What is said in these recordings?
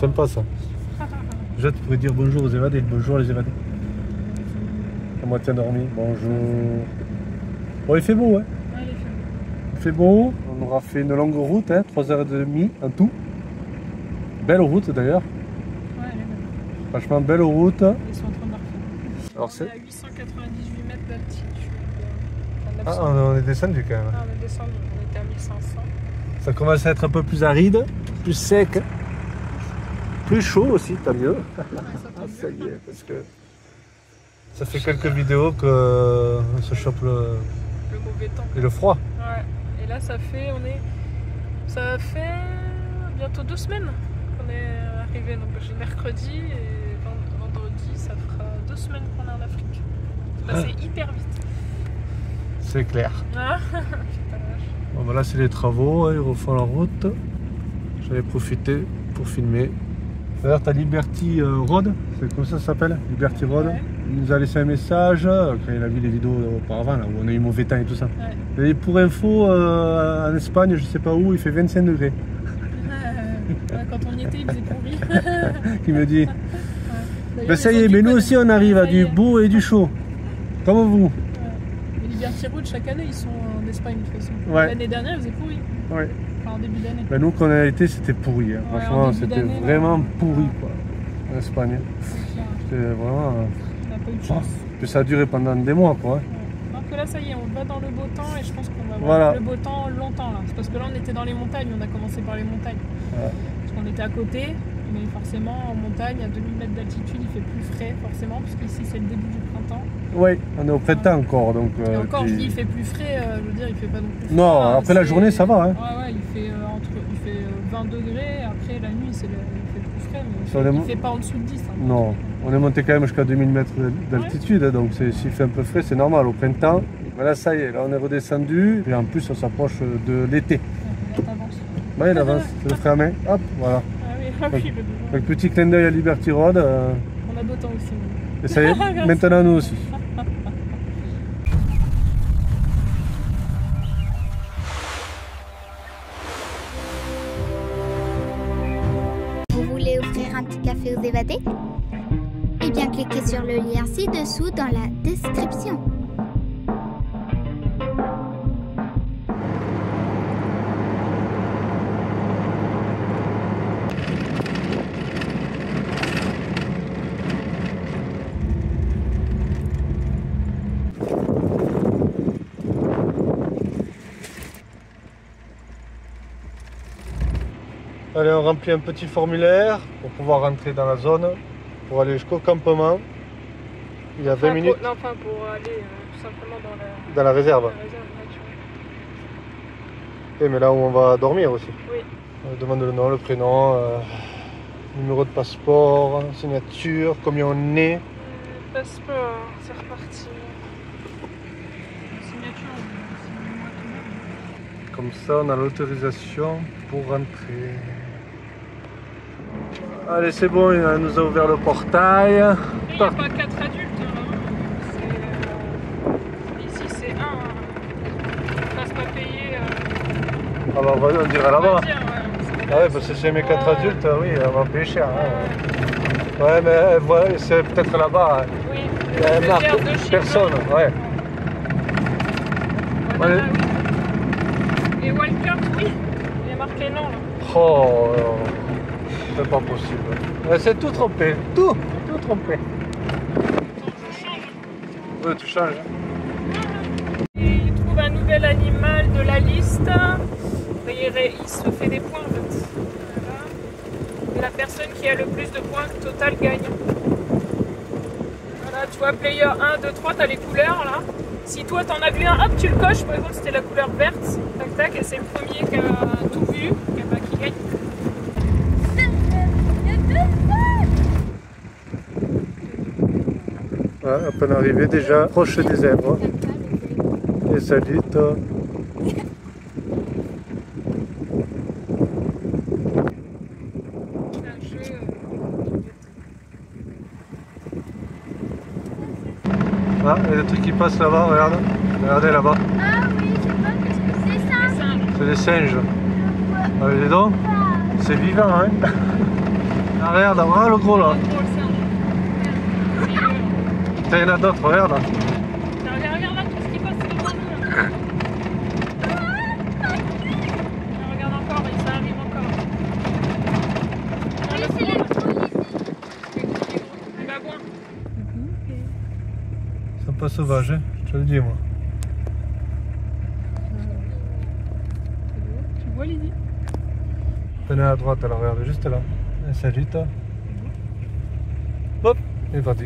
sympa ça. Je pourrais dire bonjour aux évadés. Bonjour les évadés. À moitié endormi. Bonjour. Bon, il fait beau, hein. Ouais, il fait beau. Il fait beau. On aura fait une longue route, hein, 3h30 en tout. Belle route d'ailleurs. Ouais, elle est belle. Franchement, belle route. Ils sont en train de la refaire. Alors, On est à 898 mètres d'altitude. Ah, on est descendu quand même. Ah, on est descendu, on était à 1500. Ça commence à être un peu plus aride, plus sec, plus chaud aussi, tant mieux. Ça y est, parce que ça fait quelques vidéos qu'on se chope le mauvais temps. Et le froid. Ouais. Et là, ça fait bientôt 2 semaines qu'on est arrivé. Donc j'ai mercredi et vendredi, ça fera 2 semaines qu'on est en Afrique. C'est passé hyper vite. C'est clair. Ah. Bon, ben là, c'est les travaux, hein, ils refont la route. J'avais profité pour filmer. D'ailleurs, tu as Liberty Road, c'est comme ça s'appelle, Liberty Road. Ouais. Il nous a laissé un message quand il a vu les vidéos auparavant, là, où on a eu mauvais temps et tout ça. Ouais. Et pour info, en Espagne, je sais pas où, il fait 25 degrés. Quand on y était, il faisait pourri. Il me dit. Ouais. Ben ça y est, mais nous aussi on arrive à du beau et du chaud. Comme vous. Ouais. Les Liberty Road, chaque année, ils sont en Espagne de toute façon. Ouais. L'année dernière, ils faisaient pourri. Ouais. Enfin, en début d'année. Ben nous, quand on a été, c'était pourri. Hein. Ouais, franchement, c'était vraiment pourri, quoi. En Espagne. C'était vraiment. On n'a pas eu de chance. Puis ça a duré pendant des mois, quoi. Ouais. Alors que là, ça y est, on va dans le beau temps et je pense qu'on va Voilà. le beau temps longtemps là. C'est parce que là, on était dans les montagnes, on a commencé par les montagnes. Ouais. Parce qu'on était à côté, mais forcément, en montagne, à 2000 mètres d'altitude, il fait plus frais, forcément, parce qu'ici, c'est le début du printemps. Oui, on est au printemps encore. Donc, Et encore, puis... je dis, il fait plus frais, je veux dire, il fait pas non plus. Non, froid, après la journée, ça va. Hein. Ouais, il fait, il fait 20 degrés, après la nuit, il fait plus frais, mais Sur il les fait pas en dessous de 10. Hein, non, on est monté quand même jusqu'à 2000 mètres d'altitude, hein, donc s'il fait un peu frais, c'est normal au printemps. Voilà, ça y est, là on est redescendu, et en plus on s'approche de l'été. Ouais, là, t'avances. Oui, il avance, c'est le frein à main, hop, voilà. Ah oui, le Donc petit clin d'œil à Liberty Road. On a beau temps aussi. Et ça y est, maintenant nous aussi. Vous voulez offrir un petit café aux évadés? Eh bien, cliquez sur le lien ci-dessous dans la description. Allez, on remplit un petit formulaire pour pouvoir rentrer dans la zone, pour aller jusqu'au campement. Il y a 20 minutes. Non, enfin pour aller tout simplement Dans la réserve. naturelle. Et mais là où on va dormir aussi. Oui. On demande le nom, le prénom, numéro de passeport, signature, combien on est. Passeport, c'est reparti. Signature, signe-moi tout. Comme ça, on a l'autorisation pour rentrer. Allez, c'est bon, il nous a ouvert le portail. Il n'y a pas 4 adultes. Ici, c'est 1. On ne passe pas payer. Ah bah, on dirait là-bas. Ah ouais, parce que si on met 4 adultes, oui, on va payer cher. Hein. Ouais, mais voilà, c'est peut-être là-bas. Hein. Oui, Il y a marque personne, ouais. Voilà, oui. Et Walker, oui. Il est marqué non. Là. Oh, c'est pas possible. C'est tout trompé, tout trompé. Attends, je change. Oui, tu changes. Et il trouve un nouvel animal de la liste. Il se fait des points en fait. Voilà. Et la personne qui a le plus de points total gagne. Voilà, tu vois, player 1, 2, 3, tu as les couleurs là. Si toi t'en as vu un, hop, tu le coches. Par exemple, c'était la couleur verte. Tac, tac, et c'est le premier qui a tout vu qui gagne. Ouais, à peine arrivé déjà proche des zèbres. Et salut toi. Ah, il y a des trucs qui passent là-bas, regarde. Regardez là-bas. Ah oui, je vois que c'est ça. C'est des singes. Ah, dis donc, c'est vivant, hein. Ah regarde, ah, le gros là. Il y en a d'autres, regarde. Regarde là, tout ce qui passe devant nous. Là. Regarde encore, et ça arrive encore. Oui, c'est le trou ici. Les babouins. Ils sont pas sauvages, hein, je te le dis moi. Tu vois Lydie? Tenez à droite, alors regarde, juste là. Salut toi. Hop, il est parti.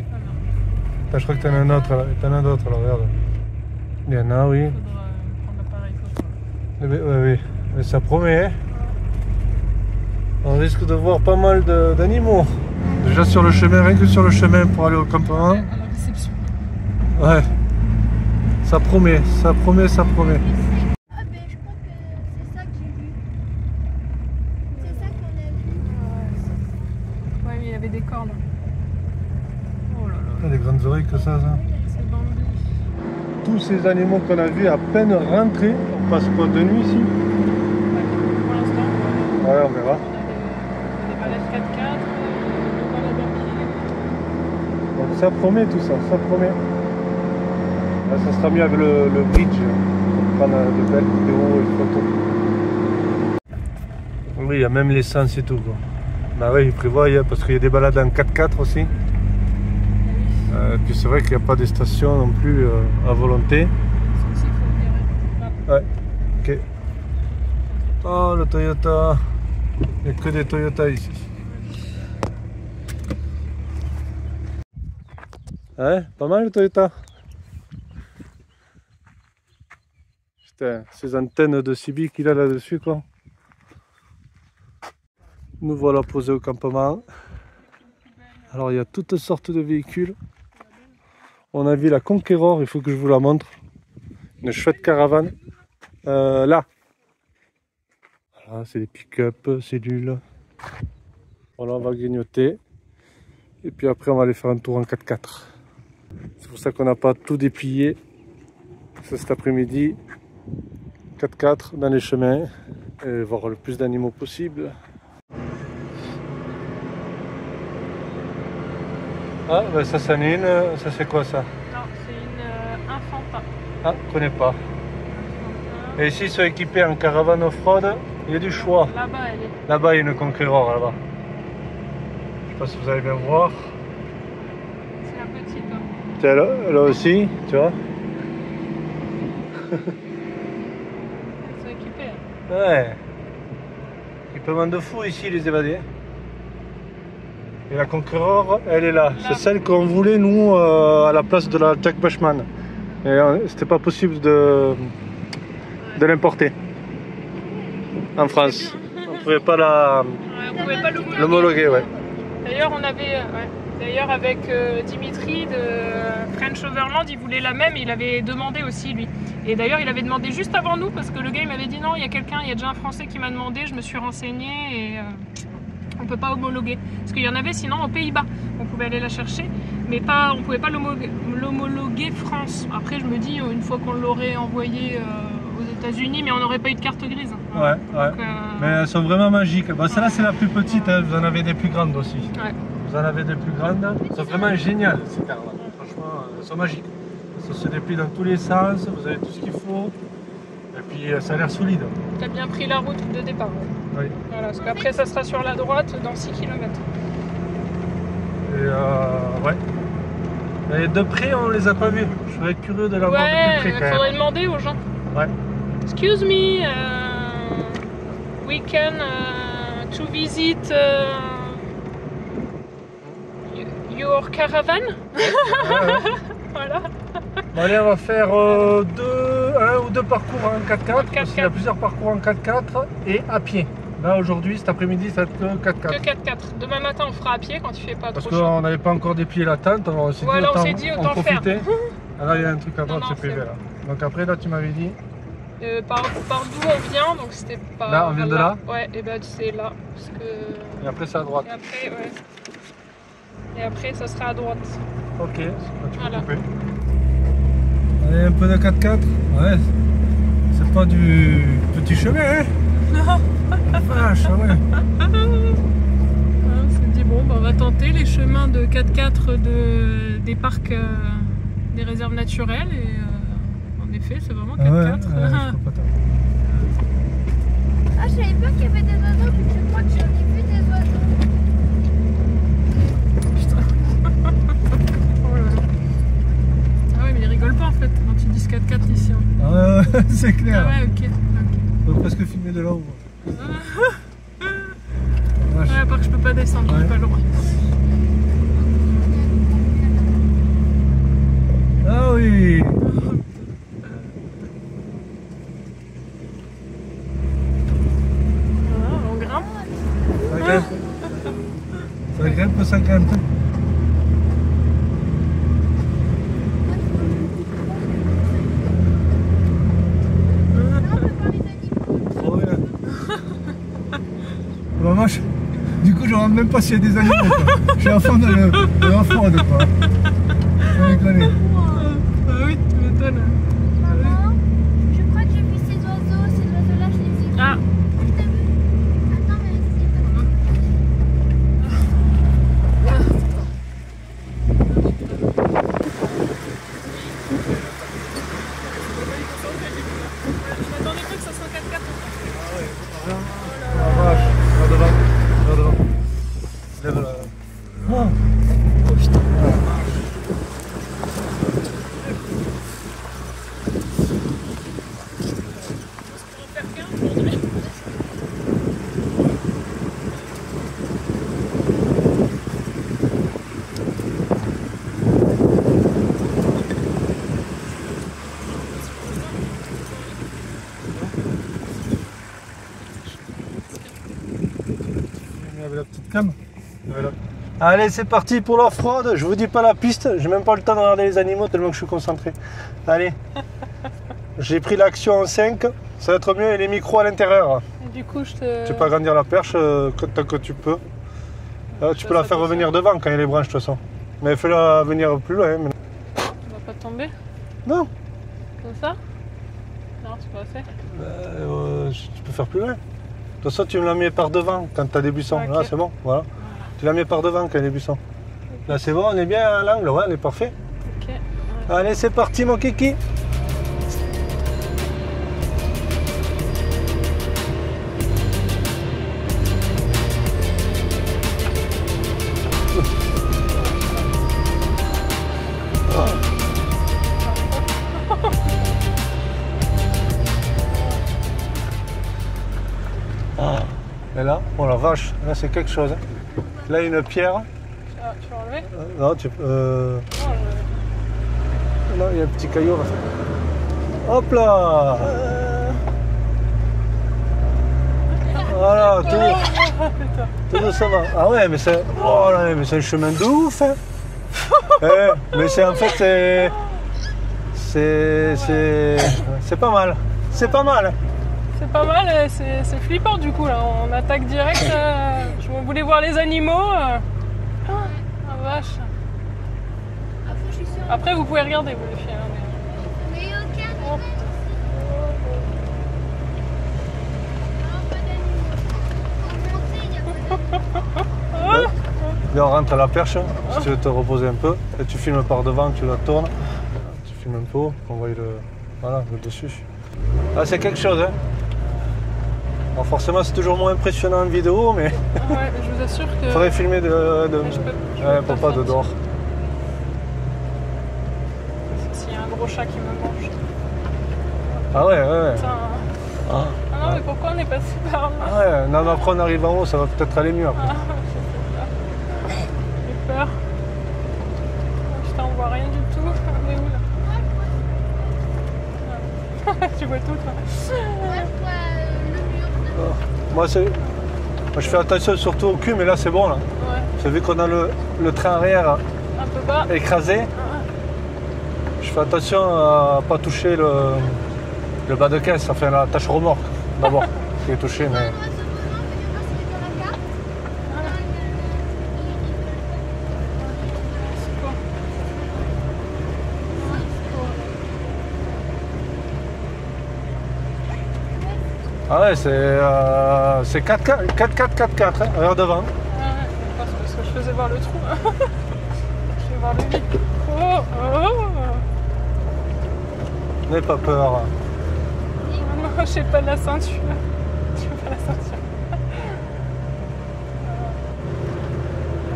Je crois que t'en as un autre, t'en as d'autres, alors regarde. Il y en a, oui. Il faudra prendre l'appareil photo. Oui, mais ça promet, hein. On risque de voir pas mal d'animaux. Déjà sur le chemin, rien que sur le chemin pour aller au campement. À la réception. Ouais. Ça promet, ça promet, ça promet. Ah ben je crois que c'est ça que j'ai vu. C'est ça qu'on a vu. Ouais, mais il y avait des cornes. Oh là là. Il y a des grandes oreilles que ça. C'est Bambi. Tous ces animaux qu'on a vus à peine rentrés, on passe quoi de nuit ici? Pour l'instant, Ouais, on verra. on a des balades 4x4, des balades à pied. Donc ça promet tout ça, ça promet. Là, ça sera mieux avec le bridge pour prendre de belles vidéos et photos. Oui, il y a même l'essence et tout quoi. Bah oui, ils prévoient parce qu'il y a des balades en 4x4 aussi. Puis c'est vrai qu'il n'y a pas de station non plus à volonté. Sauf s'il faut virer. Ouais, ok. Oh le Toyota. Il n'y a que des Toyota ici. Ouais, pas mal le Toyota. Putain, ces antennes de CB qu'il a là-dessus quoi. Nous voilà posés au campement. Alors il y a toutes sortes de véhicules. On a vu la Conqueror, il faut que je vous la montre. Une chouette caravane. Là. Voilà, c'est des pick-up, cellules. Voilà, on va grignoter. Et puis après, on va aller faire un tour en 4x4. C'est pour ça qu'on n'a pas tout déplié. Cet après-midi, 4x4 dans les chemins. Et voir le plus d'animaux possible. Ah, ben ça, c'en est une. Ça, c'est quoi ça? Non, c'est une Infanta. Ah, je connais pas. Et ici, ils sont équipés en caravane off-road. Il y a du choix. Là-bas, elle est. Là-bas, il y a une Conqueror, là-bas. Je sais pas si vous allez bien voir. C'est la petite. Hein. Tiens, là aussi, tu vois. Elles sont équipées. Hein. Ouais. Équipement de fou ici, les évadés. Et la Conqueror, elle est là. C'est celle qu'on voulait, nous, à la place de la Jack Bushman. Et c'était pas possible de l'importer en France. On pouvait pas On pouvait pas l'homologuer. Ouais. D'ailleurs, on avait, d'ailleurs avec Dimitri de French Overland, il voulait la même, il avait demandé aussi lui. Et d'ailleurs, il avait demandé juste avant nous parce que le gars il m'avait dit non, il y a quelqu'un, il y a déjà un Français qui m'a demandé, je me suis renseignée et on peut pas homologuer. Parce qu'il y en avait sinon aux Pays-Bas, on pouvait aller la chercher, mais pas, on pouvait pas l'homologuer France. Après, je me dis une fois qu'on l'aurait envoyé aux États-Unis, mais on n'aurait pas eu de carte grise. Ouais, ouais. Donc, mais elles sont vraiment magiques. Bon, celle-là, c'est la plus petite, hein. Vous en avez des plus grandes aussi. Ouais. Vous en avez des plus grandes. Elles sont vraiment géniales, ces caravanes. Franchement, elles sont magiques. Ça se déplie dans tous les sens, vous avez tout ce qu'il faut. Et puis, ça a l'air solide. Tu as bien pris la route de départ. Oui. Voilà, parce qu'après, ça sera sur la droite dans 6 km. Et ouais. Et de près, on les a pas vus. Je serais curieux de la voir de Ouais, plus il près quand faudrait même. demander aux gens. Ouais. Excuse me, we can to visit your caravan. Voilà. Bon, allez, on va faire un ou deux parcours en 4x4. Parce qu'il y a plusieurs parcours en 4x4 et à pied. Là, aujourd'hui, cet après-midi, ça va être que 4x4. Que 4x4. Demain matin, on fera à pied quand il fait pas Parce trop chaud. qu'on n'avait pas encore déplié la tente, on s'est Voilà, on dit s'est dit, autant autant en profiter. faire. Ah, là, il y a un truc à droite, Non, c'est privé c'est là. Donc après, là, tu m'avais dit. Par d'où on vient, donc c'était pas. Là, on vient de là. Ouais, et ben c'est là. Parce que... Et après, c'est à droite. Et après, ouais. Et après, ça sera à droite. Ok, tu peux Voilà. couper. Allez, un peu de 4x4. Ouais, c'est pas du petit chemin, hein. Non. Vache, ouais. C'est du bon, bah, on va tenter les chemins de 4x4 des parcs, des réserves naturelles. Et en effet, c'est vraiment 4x4. Ah, je savais pas qu'il y avait des oiseaux, mais je crois que j'en ai vu des oiseaux. Putain. Oh là là. Ah ouais, mais ils rigolent pas en fait quand ils disent 4x4 ici. Hein. Ah ouais, c'est clair. Ah ouais, ok. On peut presque filmer de là-haut. Ouais, à part que je peux pas descendre, j'ai pas le droit. Ah oui. Voilà, on grimpe. Ça grimpe. Ça grimpe, ça grimpe. Trop bien. Bah, moi, du coup, je ne rentre même pas s'il y a des animaux. Quoi. Je suis à fond dans la fraude. Quoi. Sans déconner. Ah oui, tu m'étonnes. Maman, je crois que j'ai vu ces oiseaux. Ces oiseaux-là, je les ai vus. Ah, T'as vu? Attends, mais c'est pas... je m'attendais pas que ça soit 4x4. La vache. Va devant. Va devant. Lève la... Oh. Oh putain. Il y avait la petite cam. Voilà. Allez, c'est parti pour la fraude. Je vous dis pas la piste. J'ai même pas le temps de regarder les animaux tellement que je suis concentré. Allez. J'ai pris l'action en 5. Ça va être mieux et les micros à l'intérieur. Et du coup, je te... Tu peux agrandir la perche tant que tu peux. Tu peux la faire revenir devant quand il y a les branches de toute façon. Mais fais-la venir plus loin. On va pas tomber Non. comme ça? Non, c'est pas assez. Tu peux faire plus loin. De toute façon, tu me la mets par devant quand tu as des buissons. Ok. Là, c'est bon. Voilà. Tu la mets par devant quand il y a des buissons. Là, c'est bon, on est bien à l'angle. Ouais, on est parfait. Ok. Ouais. Allez, c'est parti, mon kiki. Et là, oh la vache, là c'est quelque chose. Là, il y a une pierre. Ah, tu vas enlever? Non, tu peux. Non, Là, il y a un petit caillou. Hop là. Voilà, tout doucement. Ah ouais, mais c'est. Oh là, mais c'est un chemin de ouf. Hein. Mais c'est en fait, c'est pas mal. C'est pas mal. c'est pas mal, c'est flippant du coup là. On attaque direct. Je voulais voir les animaux. Ah vache. Après, je suis sûre. Après, vous pouvez regarder, vous les filles. Hein, Mais aucun mais... animal. Non, pas d'animaux. Pour monter, il n'y a pas d'animaux. Là, on rentre à la perche, si tu veux te reposer un peu. Et tu filmes par devant, tu la tournes. Tu filmes un peu, on voit voilà, le dessus. Ah, c'est quelque chose, hein. Bon, forcément, c'est toujours moins impressionnant en vidéo, mais Ouais, je vous assure que. il faudrait filmer Mais je ouais, peux pas de sortir. dehors. S'il y a un gros chat qui me mange. Ah ouais, ouais. Putain. Ah, Ah non, mais pourquoi on est passé par là? ah ouais, non, mais après on arrive en haut, ça va peut-être aller mieux après. Ah, je sais pas. J'ai peur. Oh, putain, on voit rien du tout. On est où là? Tu vois tout là. Moi, je vois le mur. Moi, je fais attention surtout au cul, mais là c'est bon là. Ouais, J'ai vu qu'on a le train arrière un peu bas. écrasé. Ah, Je fais attention à pas toucher le bas de caisse, enfin la tâche remorque d'abord qui est touchée. Mais... c'est quoi? Ah ouais, c'est 4-4, 4-4, 4-4, hein, regarde devant. Ah ouais, je sais pas ce que voir le trou. Je vais voir le vide. Oh, oh. N'aie pas peur. Non, je sais pas de la ceinture. Je sais pas la ceinture.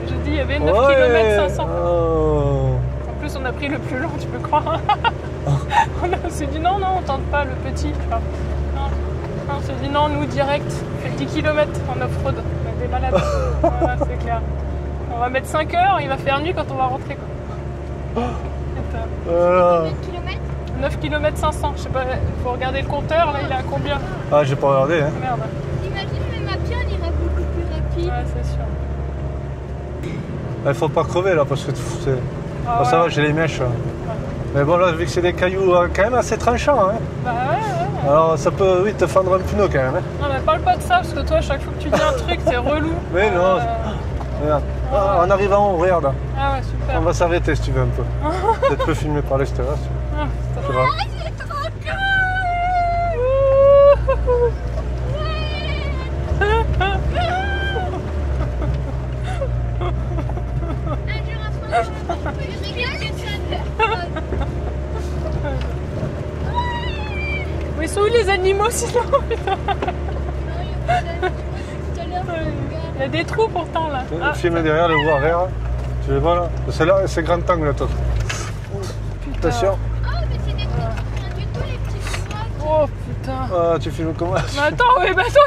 J'ai dit il y avait 9 km 500. Oh. En plus on a pris le plus long, tu peux croire. On s'est dit non, on tente pas le petit. Enfin, non, on s'est dit non, nous direct, on fait 10 km en off-road. On est des malades. Voilà, c'est clair. On va mettre 5 heures, il va faire nuit quand on va rentrer. Quoi. Voilà. 9 km 500, je sais pas, faut regarder le compteur, là il est à combien? Ah, j'ai pas regardé. Hein. Merde. Imagine même à pied on irait beaucoup plus rapide. Ouais, c'est sûr. Il faut pas crever là parce que c'est. Ah, Bon, ça ouais. va, j'ai les mèches. Mais bon, là, vu que c'est des cailloux quand même assez tranchants, hein. Bah ouais. Alors ça peut, oui, te fendre un pneu quand même. Hein. Non mais parle pas de ça parce que toi chaque fois que tu dis un truc c'est relou. Mais non. Regarde. Ah, en arrivant, regarde. Ah ouais super. On va s'arrêter si tu veux un peu. Peut-être peu filmer par l'extérieur. Si tu veux. Ah, putain. C'est grave. C'est trop Un jour à France, je peux rigoler ça. Mais ils sont où les animaux sinon? Il y a des trous pourtant là. Ah, Filmer derrière, le voir arrière. Tu les vois là. C'est là, c'est grand angle toi. putain. Attention. Oh, mais c'est des trucs rien du tout, les petits rocs. Oh putain. Ah, tu filmes comment? Mais attends,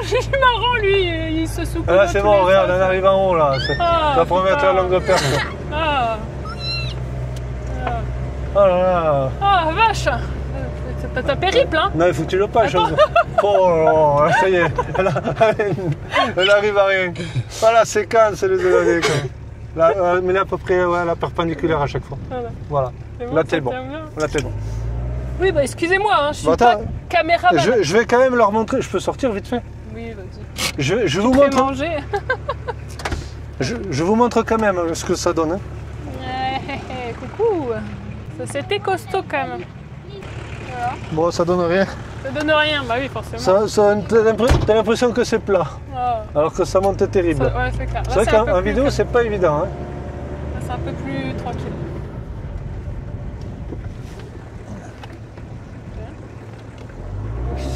j'ai marrant lui, il se soupe. Là c'est bon, regarde, on arrive en haut là. Ah, Ça promet mettre la longue perche. Ah. Ah. Oh là là. Ah vache. T'as ta périple hein. Non, il faut que tu le passes. Oh, ça y est, elle arrive à rien. Voilà, la séquence, c'est les évadés. Là, mais là, à peu près ouais, la perpendiculaire à chaque fois. Voilà. Bon, Là, t'es bon. bien. Là, t'es bon. Oui, bah excusez-moi, hein, je suis Bon, pas attends. caméraman. Je vais quand même leur montrer. Je peux sortir vite fait. Oui, vas-y. Je vous Fais montre. manger. Je vous montre quand même ce que ça donne. Hein. Coucou. C'était costaud quand même. Voilà. Bon, ça donne rien. Ça donne rien, bah oui, forcément. T'as l'impression que c'est plat. Ah. Alors que ça monte terrible. Ouais, c'est clair. Là, C'est vrai un peu qu'en plus vidéo, calme. c'est pas évident. Hein. Là, c'est un peu plus tranquille.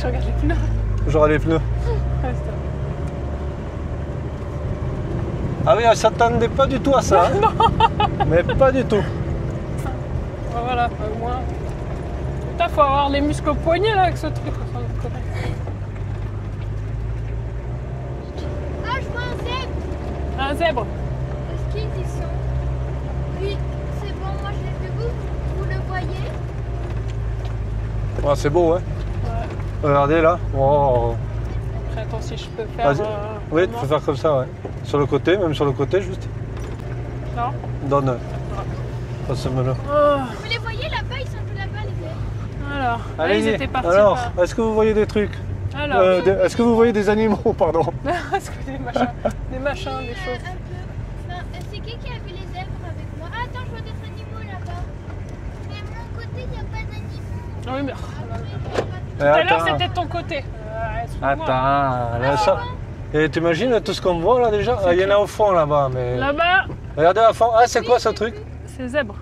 Je regarde les pneus. Genre les pneus. Ouais, c'est ça. Ah oui, elle s'attendait pas du tout à ça. Hein. Mais pas du tout. Voilà, au moins. Putain, faut avoir les muscles au poignet là avec ce truc. Ah, je vois un zèbre. Un zèbre. Est-ce qu'ils y sont? Oui, c'est bon, moi je l'ai vu. Vous le voyez? Ah, c'est beau, hein. Ouais. Regardez là. Oh. Après, attends, si je peux faire. Vas-y. Oui, tu comment? peux faire comme ça, ouais. Sur le côté, même sur le côté, juste. Non. Donne. Passe-moi-le. Oh. Vous les voyez là-bas? Ils sont tous là-bas, les zèbres. Alors, là, ils Allez-y. étaient partis. Alors, par- est-ce que vous voyez des trucs? Alors, Est-ce que vous voyez des animaux, pardon? est-ce que des machins, des choses. Un peu. Enfin, c'est qui a vu les zèbres avec moi? Ah, attends, je vois des animaux là-bas. Mais de mon côté, il n'y a pas d'animaux. Oui, mais. Eh, Tout à l'heure, attends. c'était de ton côté. Excuse-moi. Attends, là, ça. Et t'imagines tout ce qu'on voit là déjà? Ah, il y en a au fond là-bas, mais. Là-bas, Regardez à fond. Ah, c'est quoi ce truc? c'est zèbre.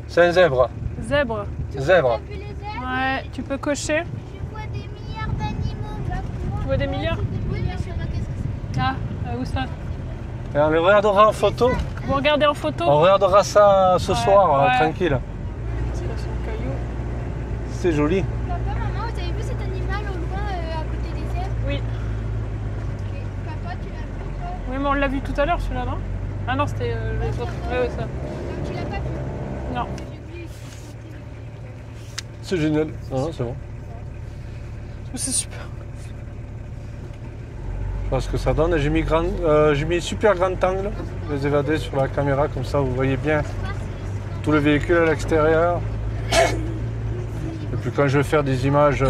C'est un zèbre. Zèbre. Zèbre. Vu les zèbres? Ouais, tu peux cocher. Je vois des milliards d'animaux. Tu vois des milliards? Oui, mais je sais pas qu'est-ce que Ah, où ça? Et on les regardera en photo. Vous regardez en photo? On regardera ça ce Ouais, soir, ouais. tranquille. C'est sur le caillou. C'est joli. c'est. Papa, maman, vous avez vu cet animal au loin à côté des zèbres? Oui. Ok. Papa, tu l'as vu toi? Oui, mais on l'a vu tout à l'heure celui-là, non? Ah non, c'était les autres. Ouais, ça. Donc tu l'as pas vu? Non. J'ai vu. C'est génial. Non, c'est bon. C'est super. Je vois ce que ça donne. J'ai mis super grand angle, les évadés sur la caméra, comme ça vous voyez bien tout le véhicule à l'extérieur. Et puis quand je vais faire des images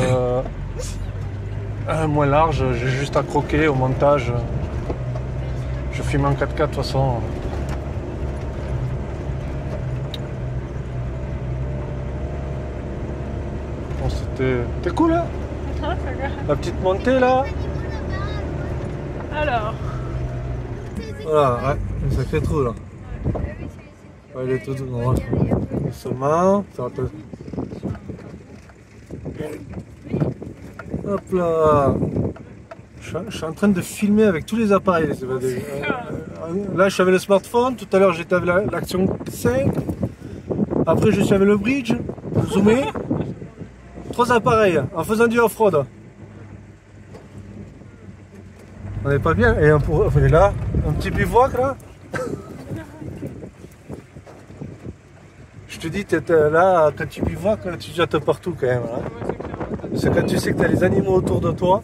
moins larges, j'ai juste à croquer au montage. Je filme en 4K de toute façon. Bon, c'était cool hein, la petite montée là. Alors, Voilà, ouais, ça fait trop là. Ouais, il est tout droit. Doucement. Hop là. Je suis en train de filmer avec tous les appareils. Là, je suis avec le smartphone. Tout à l'heure, j'étais avec l'Action 5. Après, je suis avec le bridge. Zoomé. 3 appareils en faisant du off-road. On n'est pas bien. Et on est là. Un petit bivouac là. Je te dis, là, quand tu bivouacs, tu jettes partout quand même. Hein. C'est quand tu sais que tu as les animaux autour de toi.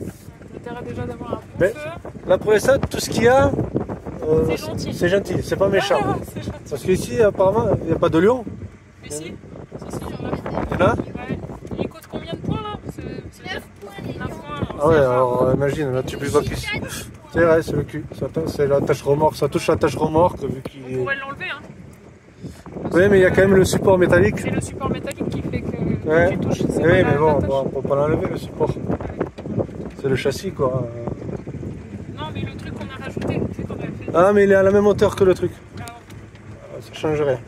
L'intérêt déjà d'avoir un bon Mais, feu. là pour l'instant, tout ce qu'il y a, C'est gentil. c'est gentil, c'est pas méchant. C'est gentil. Parce qu'ici, apparemment, il n'y a pas de lion. Mais si, il y en a. Il y en a? Ouais. Il coûte combien de points là? C'est 9 points. Ah ouais, alors imagine, là tu bivouacs ici. C'est vrai, c'est le cul. C'est l'attache remorque, ça touche l'attache remorque vu qu'il On est. pourrait l'enlever, hein. Oui, mais il y a quand même le support métallique. C'est le support métallique qui fait que Ouais. tu touches. Oui, mais bon, on peut pas l'enlever le support. C'est le châssis quoi. Non, mais le truc qu'on a rajouté, c'est qu'on a fait. Ah, mais il est à la même hauteur que le truc. Ah, Ça change rien.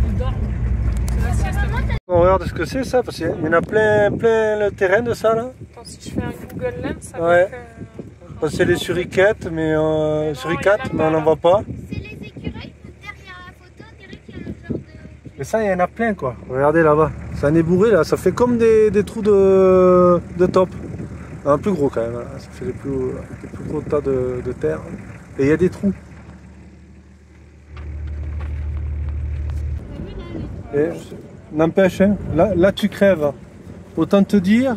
il dort. C'est la sieste. On regarde ce que c'est ça, parce qu'il y en a plein le terrain de ça là. Attends, si je fais un Google Lens avec. Ouais. Parce que c'est les suricates, mais suricates, mais on n'en voit pas. C'est les écureuils. Derrière la photo, on dirait qu'il y a un genre de... Mais ça, il y en a plein quoi. Regardez là-bas. Ça en est bourré là, ça fait comme des trous de top. Un plus gros quand même, là. Ça fait des plus gros tas de terre. Et il y a des trous. Et n'empêche, hein, là tu crèves. Autant te dire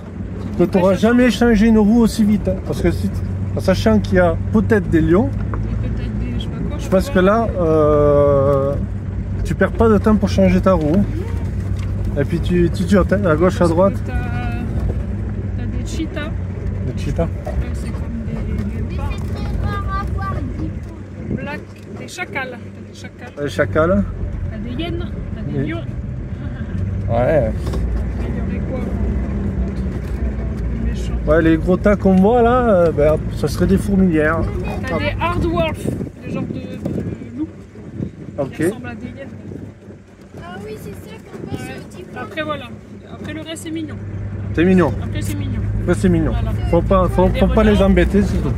que tu n'auras jamais changé une roue aussi vite. Hein. Parce que en sachant qu'il y a peut-être des lions, Peut-être des. Je sais pas quoi. je pense que là, tu perds pas de temps pour changer ta roue. Et puis tu jottes hein, à gauche, à droite. T'as des cheetahs. Des cheetahs. C'est comme des Mais léopards. c'est très rare à voir, dis. Black. Des chacals. T'as des chacals. Les chacals. T'as des hyènes. T'as des Oui. lions. Ouais. Il y aurait quoi? Méchant. Ouais, les gros tas qu'on voit là, ben, ça serait des fourmilières. T'as des hardwolf. Des genres de loups. Ok. Qui ressemblent à des hyènes. Ah oui, c'est ça qu'on voit Ouais. sur le type. Après voilà. Après le reste c'est mignon. C'est mignon. Après c'est mignon. Ça, c'est mignon. Voilà. Faut pas les embêter, c'est tout.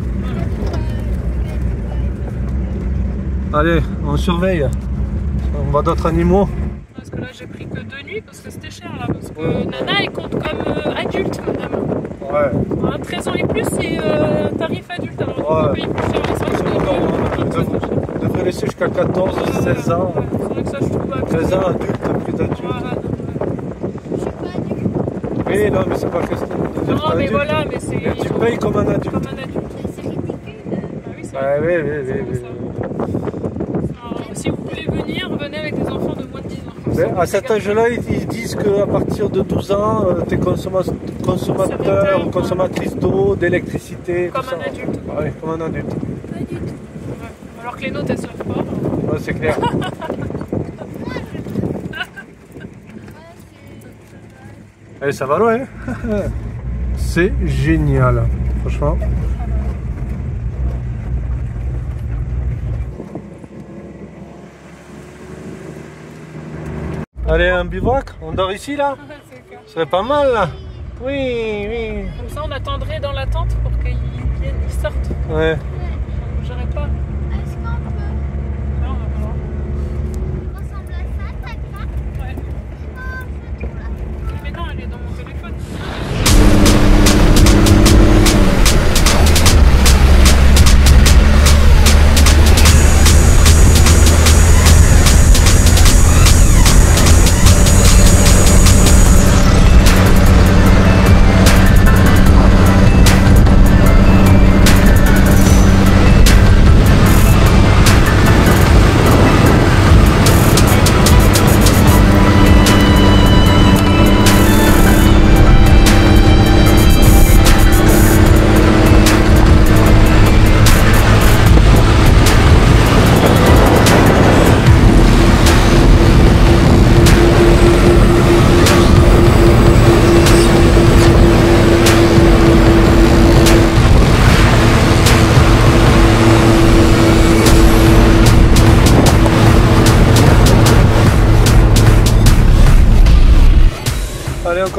Allez, on surveille. On voit d'autres animaux. Parce que là j'ai pris que 2 nuits parce que c'était cher là. Parce que Nana elle compte comme adulte madame. Ouais. Voilà, 13 ans et plus c'est tarif adulte. Alors on Ouais. peut payer plus cher. C'est vrai que je te On devrait laisser jusqu'à 14, 16 ans. C'est vrai que ça je trouve abusé. 13 ans adulte, plus d'adulte. Voilà. Je suis pas adulte. Mais non, mais c'est pas question de dire Non mais adulte. voilà, mais c'est. Mais tu payes comme un adulte. Comme un adulte. C'est ridicule. Ah oui, c'est Ouais, vrai. oui. Alors, si vous voulez venir, venez avec des enfants de moins de 10 ans. Comme Mais ça, à cet âge-là, ils disent qu'à partir de 12 ans, tu es consommateur ou consommatrice d'eau, d'électricité. Comme tout ça. un adulte. Ouais, comme un adulte. Pas du tout. Ouais. Alors que les nôtres elles savent pas. Ouais, c'est clair. Allez, ça va loin. Hein. C'est génial, franchement. Allez, un bivouac, on dort ici là? C'est clair. Ce serait pas mal là. Oui. Comme ça, on attendrait dans la tente pour qu'ils viennent, ils sortent. Ouais. On bougerait pas. Est-ce qu'on peut Non, on va voir. ressembler à ça, ta craque? Ouais. Oh, je veux tout là. Mais non, elle est dans mon téléphone.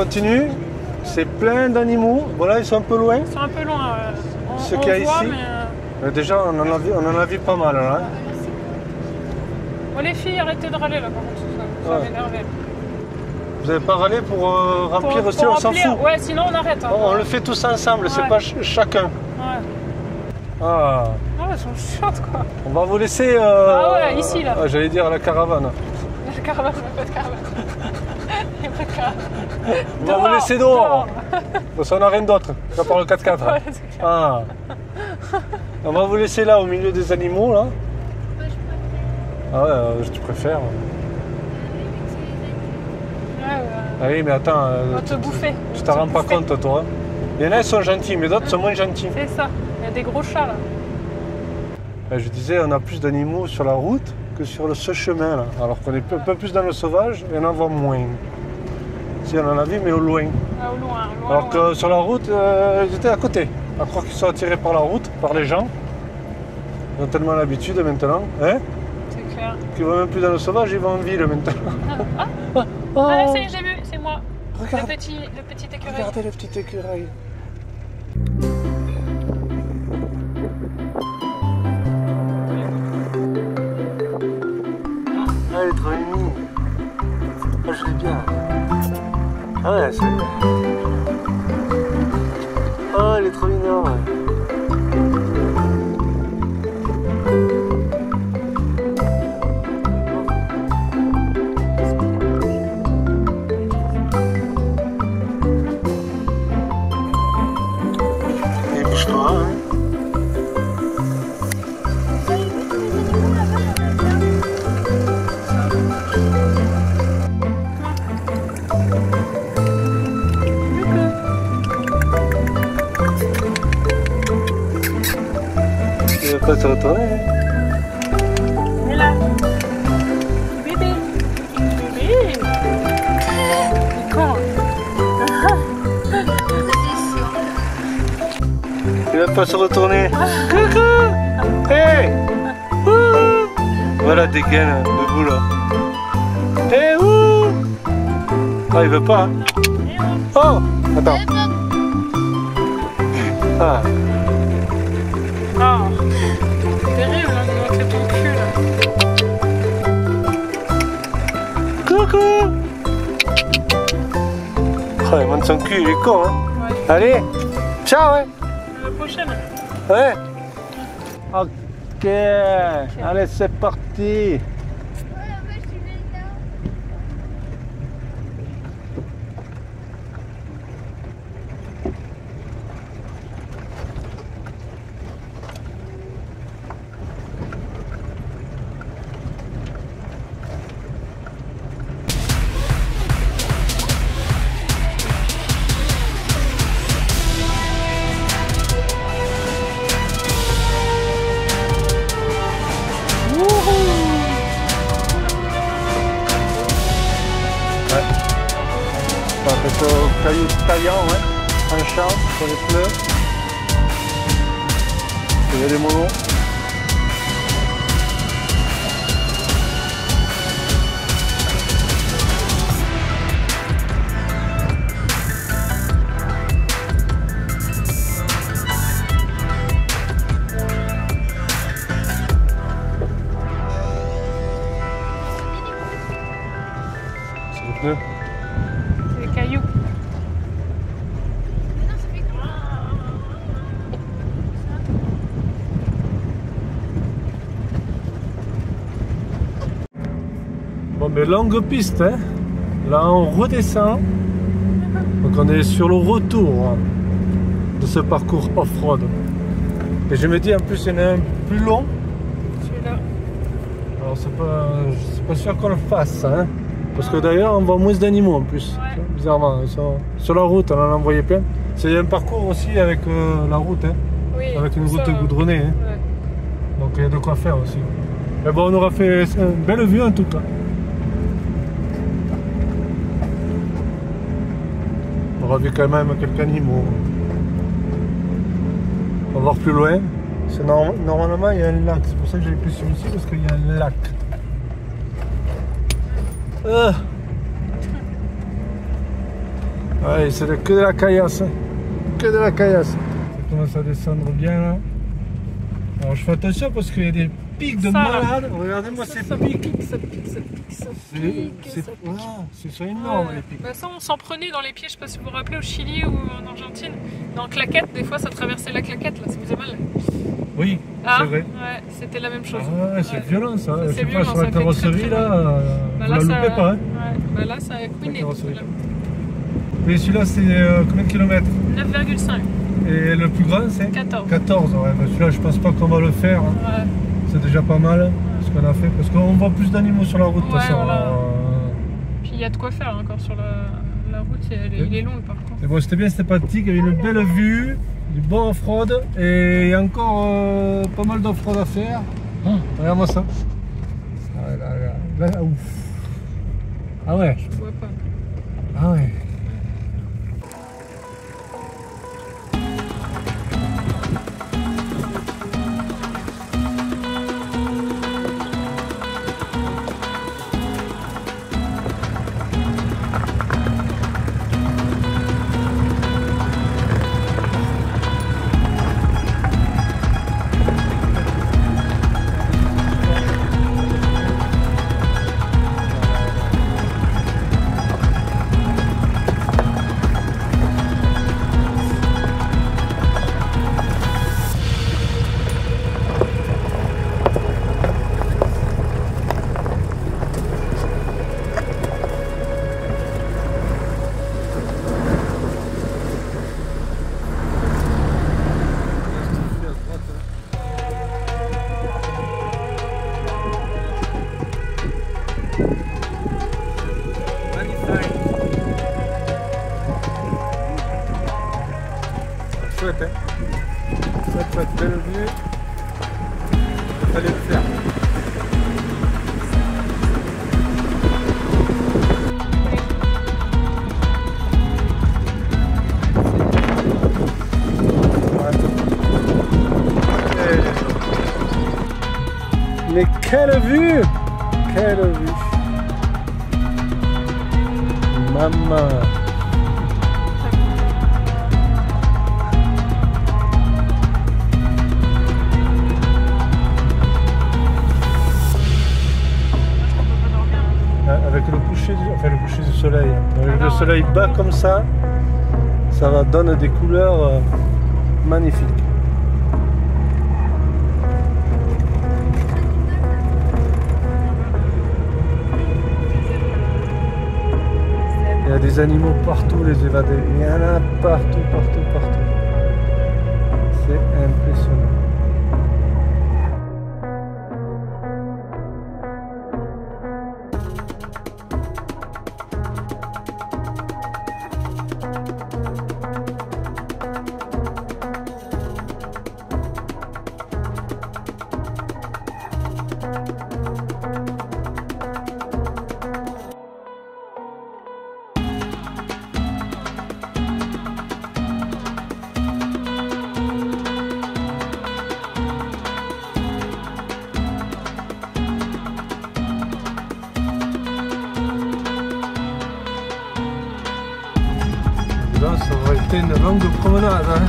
continue. C'est plein d'animaux. Voilà, ils sont un peu loin. Ils sont un peu loin. Ce qu'il y a ici. Mais déjà, on en a vu pas mal. Là, hein. Bon, les filles, arrêtez de râler là, par contre. Ça va m'énerver. Vous n'avez pas râlé pour remplir aussi, on s'en fout. Ouais, sinon on arrête. Hein. On le fait tous ensemble, c'est pas chacun. Ouais. Ah. Ah, elles sont chiantes quoi. On va vous laisser. Ah ouais, ici là. J'allais dire la caravane. La caravane, il n'y a pas de caravane. Il n'y a pas de caravane. On va vous laisser dehors. Parce qu'on n'a rien d'autre, à part le 4x4. Ouais, c'est clair. Ah. On va vous laisser là au milieu des animaux là. Ah ouais, tu préfères. Ah oui, mais attends. On va te bouffer. Tu t'en rends pas compte, toi. Il y en a qui sont gentils, mais d'autres sont moins gentils. C'est ça. Il y a des gros chats là. Je disais, on a plus d'animaux sur la route que sur ce chemin là. Alors qu'on est un peu plus dans le sauvage et on en voit moins. Si on en a vu, mais au loin. Ah, au loin. Alors que sur la route, ils étaient à côté. À croire qu'ils sont attirés par la route, par les gens. Ils ont tellement l'habitude maintenant. Hein? C'est clair. Qu'ils vont même plus dans le sauvage, ils vont en ville maintenant. Ah là, ça y est, j'ai vu, c'est moi. Regarde. Le petit écureuil. Regardez le petit écureuil. Ah, elle est trop mimi. Ah, je l'ai bien. Ah ouais, c'est bien. Oh, elle est trop mignonne. Et bouge-toi, hein. Il va pas se retourner. Il est là. Bébé. Bébé. D'accord. Il va pas se retourner. Coucou. Hey. Voilà des gaines debout là. Hey, ouh. Ah, il veut pas. Hein. Oh, attends. Ah. Oh. C'est terrible hein, de montrer ton cul là. Coucou. Oh, il monte son cul, il est con, hein. Ouais. Allez, ciao, ouais. La prochaine. Ouais. Ok. Allez, c'est parti. C'est au caillou taillant, ouais, en champ, sur les pneus. Il y a des monos. C'est les pneus. C'est des cailloux. Bon, mais longue piste, hein. Là, on redescend. Donc, on est sur le retour de ce parcours off-road. Et je me dis, en plus, il y en a un plus long. Celui-là. Alors, je suis pas sûr qu'on le fasse, hein. Parce que d'ailleurs, on voit moins d'animaux en plus. Ouais. Bizarrement, sur la route, on en voyait plein. C'est un parcours aussi avec la route, hein. Oui, Avec une ça, route goudronnée, hein. Ouais. Donc il y a de quoi faire aussi. Mais bon, on aura fait une belle vue en tout cas. On aura vu quand même quelques animaux. On va voir plus loin. Normalement, il y a un lac. C'est pour ça que j'ai pris celui-ci, parce qu'il y a un lac. Ouais, c'est que de la caillasse. Hein. Que de la caillasse. Ça commence à descendre bien là. Alors je fais attention parce qu'il y a des pics de malade. Regardez-moi ces pics. Ça pique. C'est énorme les pics. Bah ça on s'en prenait dans les pieds, je sais pas si vous vous rappelez, au Chili ou en Argentine. Dans Claquette, des fois ça traversait la Claquette, là, ça faisait mal. Oui, c'est vrai. Ouais, c'était la même chose. Ah ouais, c'est violent ça. Ça, Je sais violent, pas, sur la carrosserie là, bah, vous la loupez pas. Hein. Ouais, bah là ça a couiné. Mais celui-là c'est combien de kilomètres? 9,5. Et le plus grand c'est 14. 14, ouais. Bah, celui-là je pense pas qu'on va le faire. Hein. Ouais. C'est déjà pas mal ce qu'on a fait. Parce qu'on voit plus d'animaux sur la route de toute façon. Voilà. Alors, Puis il y a de quoi faire encore sur la route, il est long par contre. mais bon, c'était bien sympathique, il y avait une belle vue, du bon off-road et il y a encore pas mal d'off-road à faire. Regarde-moi ça. Ah ouais, là, ouf. Ah ouais. Je vois pas. Ah ouais. Chouette, hein. Chouette, belle vue. Il fallait le faire. Mais quelle vue! Quelle vue! Maman! Avec le coucher du soleil. Avec le soleil bas comme ça va donne des couleurs magnifiques. Il y a des animaux partout, les évadés. Il y en a partout. C'est impressionnant. Ça aurait été une longue promenade. Hein.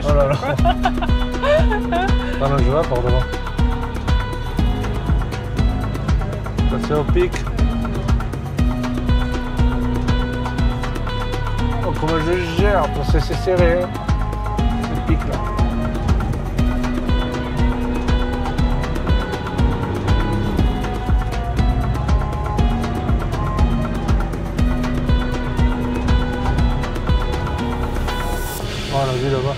Oh là là. Pendant que je vais par devant. Passer au pic. Oh, comment je gère pour se serrer. Le pic là. vu là-bas.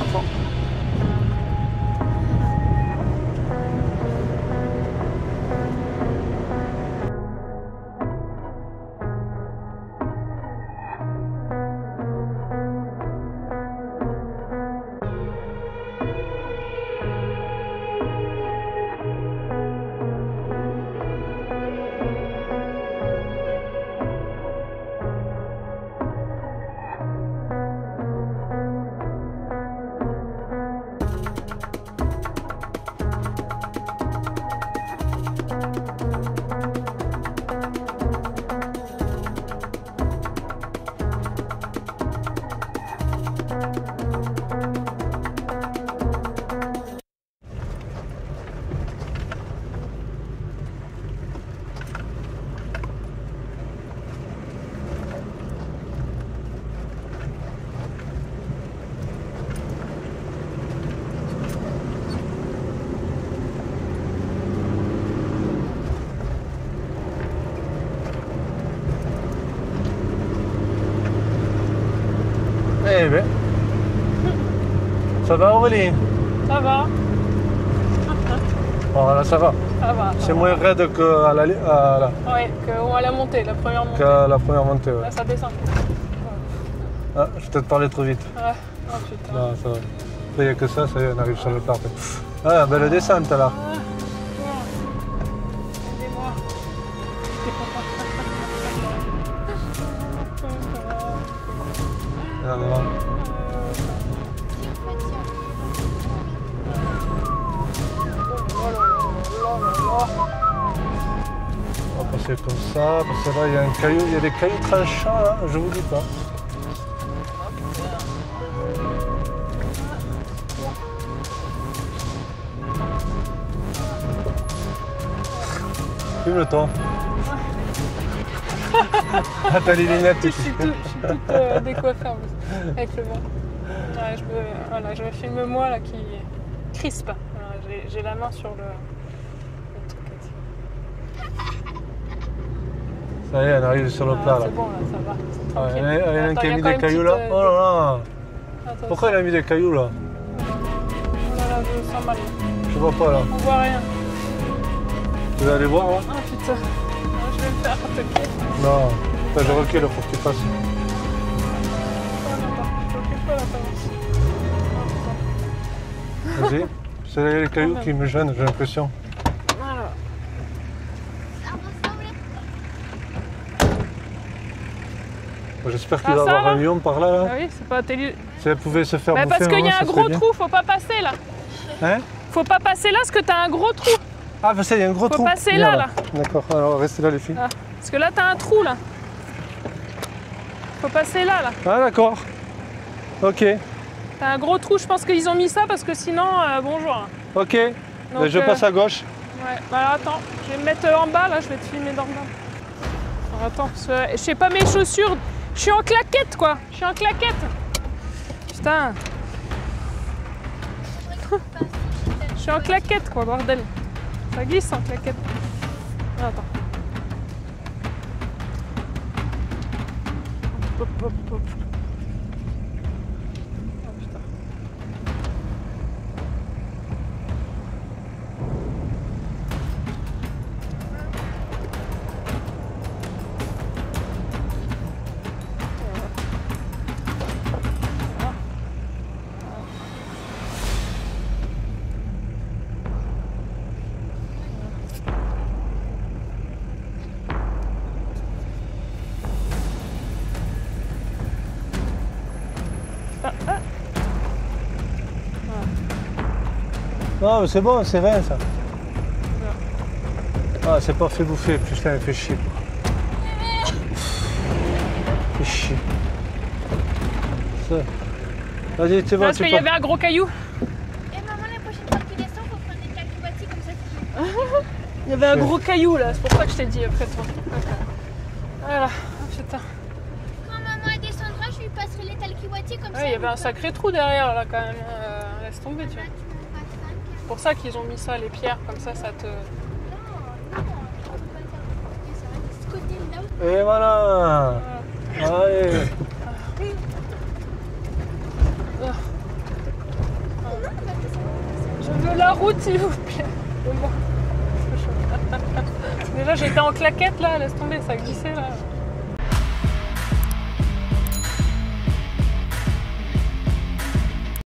Eh ben. Ça va Aurélie? Ça va. Voilà, ça va. Ça va. C'est moins raide qu'à la, Ouais, qu'à la montée, la première montée. qu'à la première montée. Ouais. Là, ça descend. Ah, je vais peut-être parler trop vite. Ouais. Oh putain. Non, ça va. Après, il n'y a que ça, ça y est, on arrive sur le parc. Ah, belle descente là. Aidez-moi. Non, non, non. On va passer comme ça, parce que là il y a un caillou, il y a des cailloux tranchants là, je vous dis pas. Fume le temps. Ah, t'as les lunettes. Je suis toute décoiffée en plus, avec le vent. Ouais, je me filme moi là qui crispe. Voilà, j'ai la main sur le truc là-dessus. Ça y est, on arrive sur le plat là. C'est bon là, ça va. C'est Ah, tranquille. il y en a un Attends, qui a mis quand des même cailloux une là. petite, Oh là là. Attends, Pourquoi il a mis des cailloux là? Oh là là, je sens mal. Je vois pas là. On voit rien. Tu vas aller voir là? Ah putain. Je vais me faire attaquer. Non. Attends, je recule, il faut que tu passes. Oh non, je t'occupe pas la balance. Vas-y. C'est les cailloux qui me gênent, j'ai l'impression. Voilà. J'espère qu'il Ah, va y ça, avoir là un lion par là. Ah oui, c'est pas télé. Si elle pouvait se faire Bah bouffer parce qu'il y a ça un serait gros bien. trou, faut pas passer là. Hein? Faut pas passer là parce que t'as un gros trou. Ah, bah ça, il y a un gros Faut trou. passer Viens, là. D'accord, alors restez là les filles. Ah, parce que là t'as un trou là. Faut passer là. Ah, d'accord. Ok, T'as un gros trou, je pense qu'ils ont mis ça parce que sinon, bonjour. ok. Donc, Ben, je passe à gauche. Ouais, bah alors, attends, je vais me mettre en bas là, je vais te filmer d'en bas. Alors, attends, parce que je sais pas mes chaussures. Je suis en claquette quoi. Je suis en claquette. Putain. Je suis en claquette quoi, bordel. Ça glisse en claquette. Attends. Hop, hop, hop. Oh putain. Non, mais c'est bon, c'est rien ça. Ah, c'est pas fait bouffer, putain, il fait chier. Fait chier. Ça. Vas-y, c'est bon, Parce tu qu'il y pars. avait un gros caillou. Et maman, la prochaine fois que tu descends, faut prendre des calcubati comme ça. Il y avait un gros caillou là, c'est pour ça que je t'ai dit après toi. Voilà, oh, putain. Quand maman elle descendra, je lui passerai les talkiwati comme ça. Ouais, il y avait un sacré trou derrière là quand même. Laisse tomber, tu vois. Là, tu m'en passes cinq. C'est pour ça qu'ils ont mis ça, les pierres, comme ça, ça te. Non, je peux pas le faire. Ça va de ce côté là où Et voilà. Allez. Je veux la route, s'il vous plaît. Déjà, j'étais en claquette là, laisse tomber, ça glissait là.